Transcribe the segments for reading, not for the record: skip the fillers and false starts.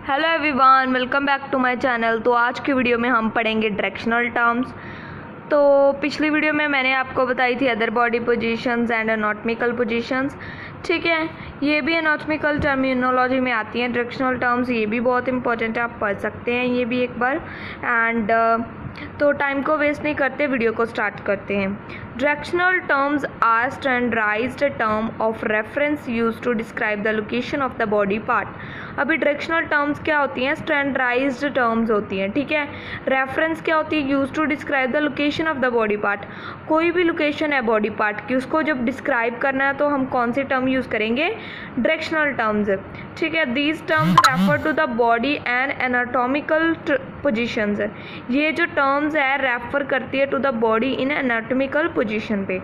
Hello everyone, welcome back to my channel. तो आज की वीडियो में हम पढ़ेंगे डायरेक्शनल टर्म्स। तो पिछली वीडियो में मैंने आपको बताई थी other body positions and anatomical positions. ठीक है, ये भी एनाटॉमिकल टर्मिनोलॉजी में आती हैं डायरेक्शनल टर्म्स। ये भी बहुत इंपॉर्टेंट है, आप पढ़ सकते हैं ये भी एक बार। एंड तो टाइम को वेस्ट नहीं करते, वीडियो को स्टार्ट करते हैं। Directional terms are standardised term of reference used to describe the location of the body part. अभी डायरेक्शनल टर्म्स क्या होती हैं? स्टैंडर्डाइज्ड टर्म्स होती हैं। ठीक है, रेफरेंस क्या होती है? Used to describe the location of the body part. कोई भी लोकेशन है बॉडी पार्ट की, उसको जब डिस्क्राइब करना है तो हम कौन सी टर्म यूज़ करेंगे? Directional terms. ठीक है, these terms refer to the body and anatomical positions. ये जो टर्म्स है रेफर करती है to the body in anatomical position पे।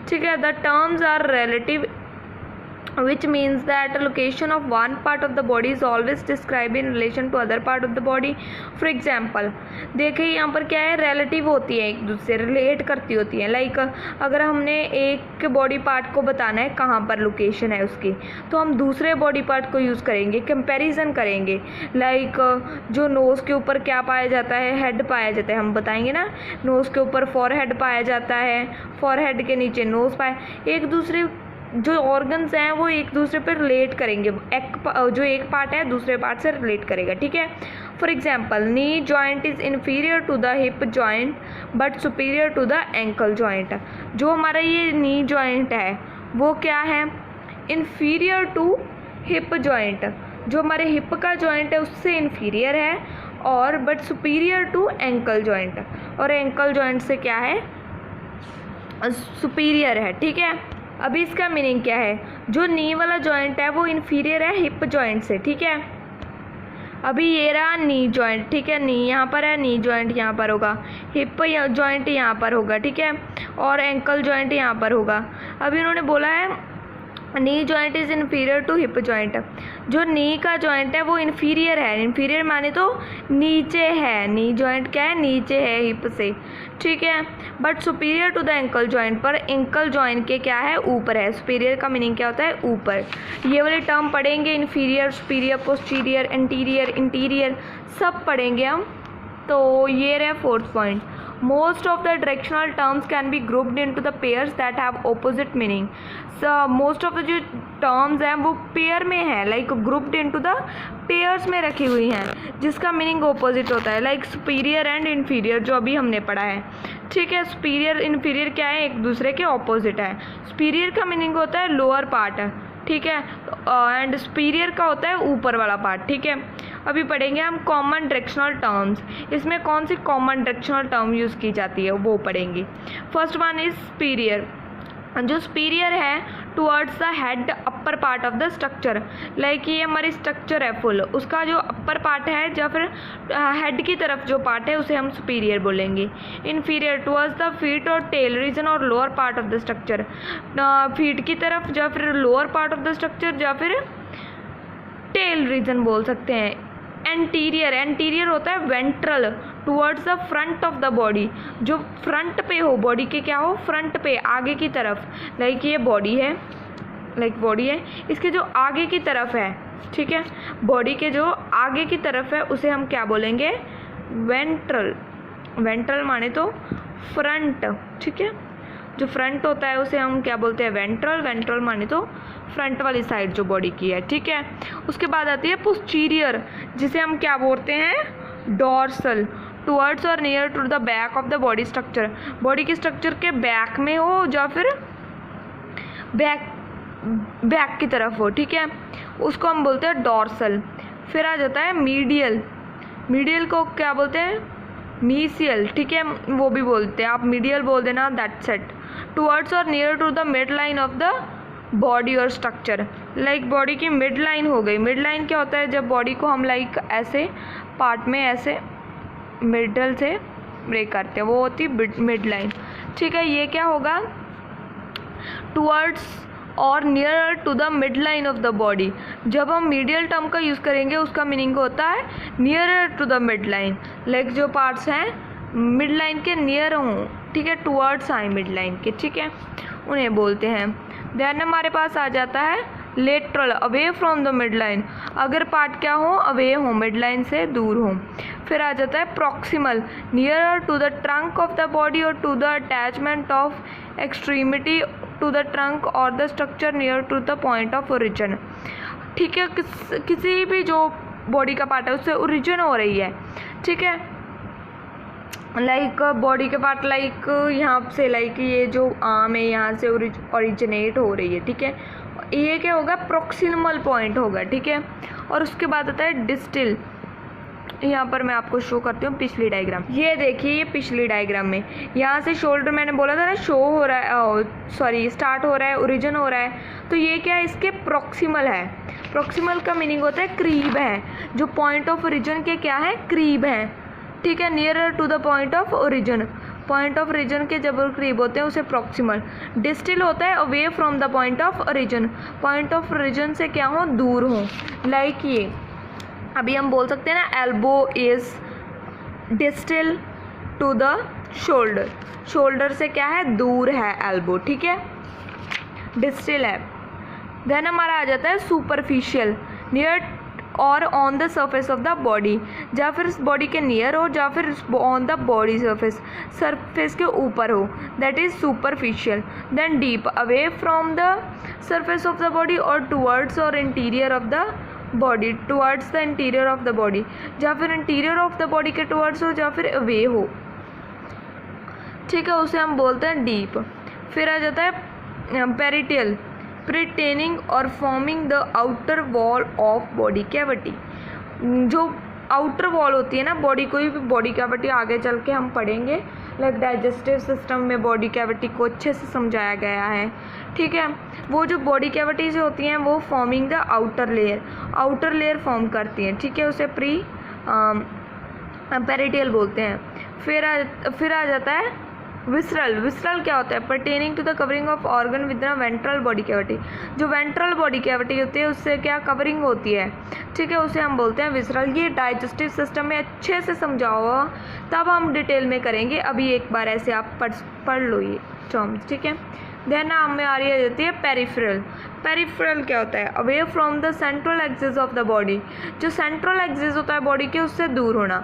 ठीक है, the terms are relative which means that location of one part of the body is always described in relation to other part of the body. For example, देखिए यहाँ पर क्या है, relative होती है, एक दूसरे से relate करती होती है। लाइक अगर हमने एक बॉडी पार्ट को बताना है कहाँ पर लोकेशन है उसकी, तो हम दूसरे बॉडी पार्ट को यूज़ करेंगे, कंपैरिजन करेंगे। लाइक जो नोज़ के ऊपर क्या पाया जाता है? हेड पाया जाता है। हम बताएंगे ना, नोज़ के ऊपर फॉरहेड पाया जाता है, फॉरहेड के नीचे नोज़ पाए। एक दूसरे जो ऑर्गन्स हैं वो एक दूसरे पर रिलेट करेंगे। जो एक पार्ट है दूसरे पार्ट से रिलेट करेगा। ठीक है, for example, knee joint is inferior to the hip joint but superior to the ankle joint. जो हमारा ये नी जॉइंट है वो क्या है? Inferior to hip joint. जो हमारे हिप का जॉइंट है उससे इन्फीरियर है, और but superior to ankle joint, और एंकल जॉइंट से क्या है? सुपीरियर है। ठीक है, अभी इसका मीनिंग क्या है? जो नी वाला जॉइंट है वो इन्फीरियर है हिप जॉइंट से। ठीक है, अभी ये रहा नी जॉइंट। ठीक है, नी यहाँ पर है, नी जॉइंट यहाँ पर होगा, हिप जॉइंट यहाँ पर होगा। ठीक है, और एंकल जॉइंट यहाँ पर होगा। अभी उन्होंने बोला है knee joint is inferior to hip joint. जो नी का जॉइंट है वो इन्फीरियर है। इन्फीरियर माने तो नीचे है, नी जॉइंट क्या है? नीचे है हिप से। ठीक है, but superior to the ankle joint, पर एंकल जॉइंट के क्या है? ऊपर है। सुपीरियर का मीनिंग क्या होता है? ऊपर। ये वाले टर्म पढ़ेंगे, inferior, superior, posterior, anterior, interior, सब पढ़ेंगे हम। तो ये रहे fourth point. Most of the directional terms can be grouped into the pairs that have opposite meaning. So most of the जो terms हैं वो पेयर में है, like grouped into the pairs में रखी हुई हैं, जिसका मीनिंग opposite होता है। like superior and inferior जो अभी हमने पढ़ा है। ठीक है, superior inferior क्या है? एक दूसरे के opposite है। superior का मीनिंग होता है लोअर पार्ट। ठीक है, एंड सुपीरियर का होता है ऊपर वाला पार्ट। ठीक है, अभी पढ़ेंगे हम कॉमन डायरेक्शनल टर्म्स। इसमें कौन सी कॉमन डायरेक्शनल टर्म यूज़ की जाती है वो पढ़ेंगे। First one is superior. जो सुपीरियर है towards the head upper part of the structure. Like ये हमारी स्ट्रक्चर है फुल, उसका जो अपर पार्ट है या फिर हेड की तरफ जो पार्ट है उसे हम सुपीरियर बोलेंगे। इन्फीरियर टुवर्ड्स द फीट और टेल रीजन और lower part of the structure. Feet की तरफ या फिर lower part of the structure या फिर टेल रीजन बोल सकते हैं। एंटीरियर, एंटीरियर होता है ventral, towards the front of the body. जो फ्रंट पे हो, बॉडी के क्या हो? फ्रंट पे, आगे की तरफ। लाइक ये बॉडी है, लाइक बॉडी है, इसके जो आगे की तरफ है। ठीक है, बॉडी के जो आगे की तरफ है उसे हम क्या बोलेंगे? वेंट्रल। वेंट्रल माने तो फ्रंट। ठीक है, जो फ्रंट होता है उसे हम क्या बोलते हैं? वेंट्रल। वेंट्रल माने तो फ्रंट वाली साइड जो बॉडी की है। ठीक है, उसके बाद आती है पोस्टीरियर, जिसे हम क्या बोलते हैं? डॉर्सल। टुवर्ड्स और near to the back of the body structure. Body के स्ट्रक्चर के बैक में हो या फिर बैक की तरफ हो। ठीक है, उसको हम बोलते हैं डॉर्सल। फिर आ जाता है मीडियल। मीडियल को क्या बोलते हैं? मीसियल। ठीक है, वो भी बोलते हैं, आप मीडियल बोल देना, दैट्स इट। टुवर्ड्स और near to the mid line of the body और स्ट्रक्चर। लाइक बॉडी की मिड लाइन हो गई। मिड लाइन क्या होता है? जब बॉडी को हम लाइक ऐसे पार्ट में ऐसे मिडल से ब्रेक करते हैं, वो होती है मिड लाइन। ठीक है, ये क्या होगा? टुवर्ड्स और near to the mid line of the body. जब हम मीडियल टर्म का यूज़ करेंगे उसका मीनिंग होता है near to the mid line. Like जो पार्ट्स हैं मिड लाइन के नियर हों। ठीक है, टुवर्ड्स आए मिड लाइन के। ठीक है, उन्हें बोलते हैं। देन हमारे पास आ जाता है lateral away from the mid line, अगर पार्ट क्या हो, अवे हो, मिड लाइन से दूर हो। फिर आ जाता है proximal, nearer to the trunk of the body और to the attachment of extremity to the trunk और the structure near to the point of origin. ठीक है, किसी भी जो बॉडी का पार्ट है उससे ओरिजिन हो रही है। ठीक है, लाइक बॉडी के पार्ट लाइक यहाँ से, लाइक ये जो आर्म है यहाँ से ओरिजिनेट हो रही है। ठीक है, ये क्या होगा, प्रॉक्सिमल पॉइंट होगा। ठीक है, और उसके बाद आता है डिस्टल। यहाँ पर मैं आपको शो करती हूँ पिछली डायग्राम। ये देखिए, ये पिछली डायग्राम में यहाँ से शोल्डर मैंने बोला था ना शो हो रहा है, सॉरी स्टार्ट हो रहा है, ओरिजिन हो रहा है। तो ये क्या है, इसके प्रॉक्सिमल है। प्रॉक्सिमल का मीनिंग होता है करीब है, जो पॉइंट ऑफ ओरिजिन के क्या है, करीब है। ठीक है, nearer to the point of origin, point of origin के जब करीब होते हैं उसे प्रॉक्सिमल। डिस्टल होता है away from the point of origin, point of origin से क्या हो, दूर हो। लाइक ये अभी हम बोल सकते हैं ना, elbow is distal to the shoulder, shoulder से क्या है, दूर है एल्बो। ठीक है, डिस्टल है। देन हमारा आ जाता है सुपरफिशियल, नियर और on the surface of the body, या फिर बॉडी के नियर हो या फिर on the body surface, surface के ऊपर हो, that is superficial. Then deep, away from the surface of the body और टुवर्ड्स और interior of the body, towards the interior of the body, या फिर इंटीरियर ऑफ द बॉडी के towards हो या फिर अवे हो। ठीक है, उसे हम बोलते हैं डीप। फिर आ जाता है पेरिटियल, प्रिटेनिंग और forming the outer wall of body cavity. जो आउटर वॉल होती है ना बॉडी, कोई भी बॉडी कैविटी आगे चल के हम पढ़ेंगे, लाइक डाइजेस्टिव सिस्टम में बॉडी कैविटी को अच्छे से समझाया गया है। ठीक है, वो जो बॉडी कैविटीज होती हैं वो forming the outer layer, outer layer form करती हैं। ठीक है, उसे प्री पेरिटियल बोलते हैं। फिर आ जाता है विसरल। विसरल क्या होता है, pertaining to the covering of organ with the ventral body cavity, जो वेंट्रल बॉडी कैविटी होती है उससे क्या कवरिंग होती है। ठीक है, उसे हम बोलते हैं विसरल। ये डाइजेस्टिव सिस्टम में अच्छे से समझा हुआ, तब हम डिटेल में करेंगे, अभी एक बार ऐसे आप पढ़ लो ये टर्म्स। ठीक है, देन हमें आ रही जाती है पेरिफेरल। पेरिफेरल क्या होता है, away from the central axis of the body, जो सेंट्रल एक्सिस होता है बॉडी के उससे दूर होना।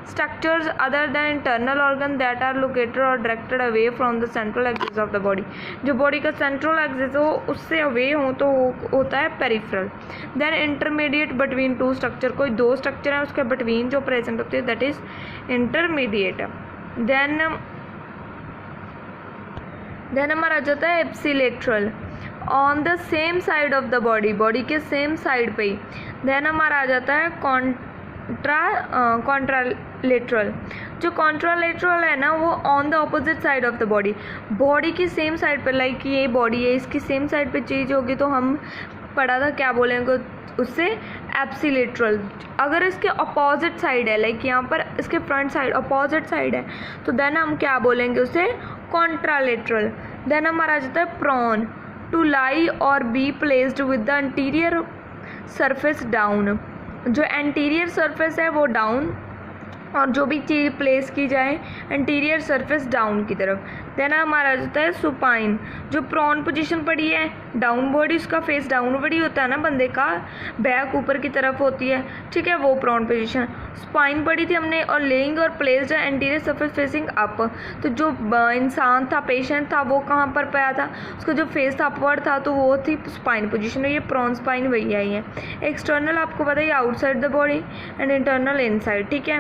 Structures other than internal organ that are located और directed away from the central axis of the body, जो बॉडी का सेंट्रल एक्सिस हो उससे अवे हो तो होता है peripheral. Then intermediate between two structure, कोई दो स्ट्रक्चर है उसके बिटवीन जो प्रेजेंट होती है दैट इज इंटरमीडिएट। देन हमारा आ जाता है ipsilateral, on the same side of the body, body के सेम साइड पे ही। देन हमारा आ जाता है कॉन्ट्रालेटरल, जो कॉन्ट्रालेटरल है ना वो on the opposite side of the body, body की सेम साइड पे, लाइक ये बॉडी है इसकी सेम साइड पे चीज़ होगी तो हम पढ़ा था क्या बोलेंगे उससे, एप्सिलेटरल। अगर इसके अपोजिट साइड है, लाइक यहाँ पर इसके फ्रंट साइड अपोजिट साइड है तो देन हम क्या बोलेंगे उसे, कॉन्ट्रालेटरल। देन हमारा आ जाता है प्रॉन, टू लाई और be placed with the anterior surface down, जो एंटीरियर सरफेस है वो डाउन और जो भी चीज़ प्लेस की जाए एंटीरियर सरफेस डाउन की तरफ। देन हमारा जाता है सुपाइन, जो प्रॉन पोजीशन पड़ी है, डाउन बॉडी, उसका फेस डाउन बॉडी होता है ना बंदे का, बैक ऊपर की तरफ होती है। ठीक है, वो प्रॉन पोजीशन। स्पाइन पड़ी थी हमने और लेइंग और placed anterior surface facing up, तो जो इंसान था, पेशेंट था, वो कहाँ पर पाया था, उसका जो फेस था अपवर्ड था तो वो थी स्पाइन पोजीशन। ये प्रॉन स्पाइन वही आई है। एक्सटर्नल आपको बताइए outside the body and internal inside. ठीक है,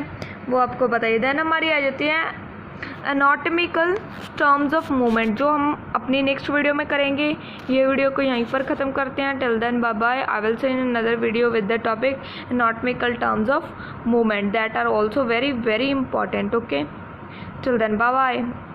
वो आपको बताइए। देन हमारी आ जाती है एनाटॉमिकल टर्म्स ऑफ मूवमेंट, जो हम अपनी नेक्स्ट वीडियो में करेंगे। ये वीडियो को यहीं पर ख़त्म करते हैं। Till then bye bye, I will see in another video with the topic anatomical terms of movement that are also very very important. Okay, till then bye bye.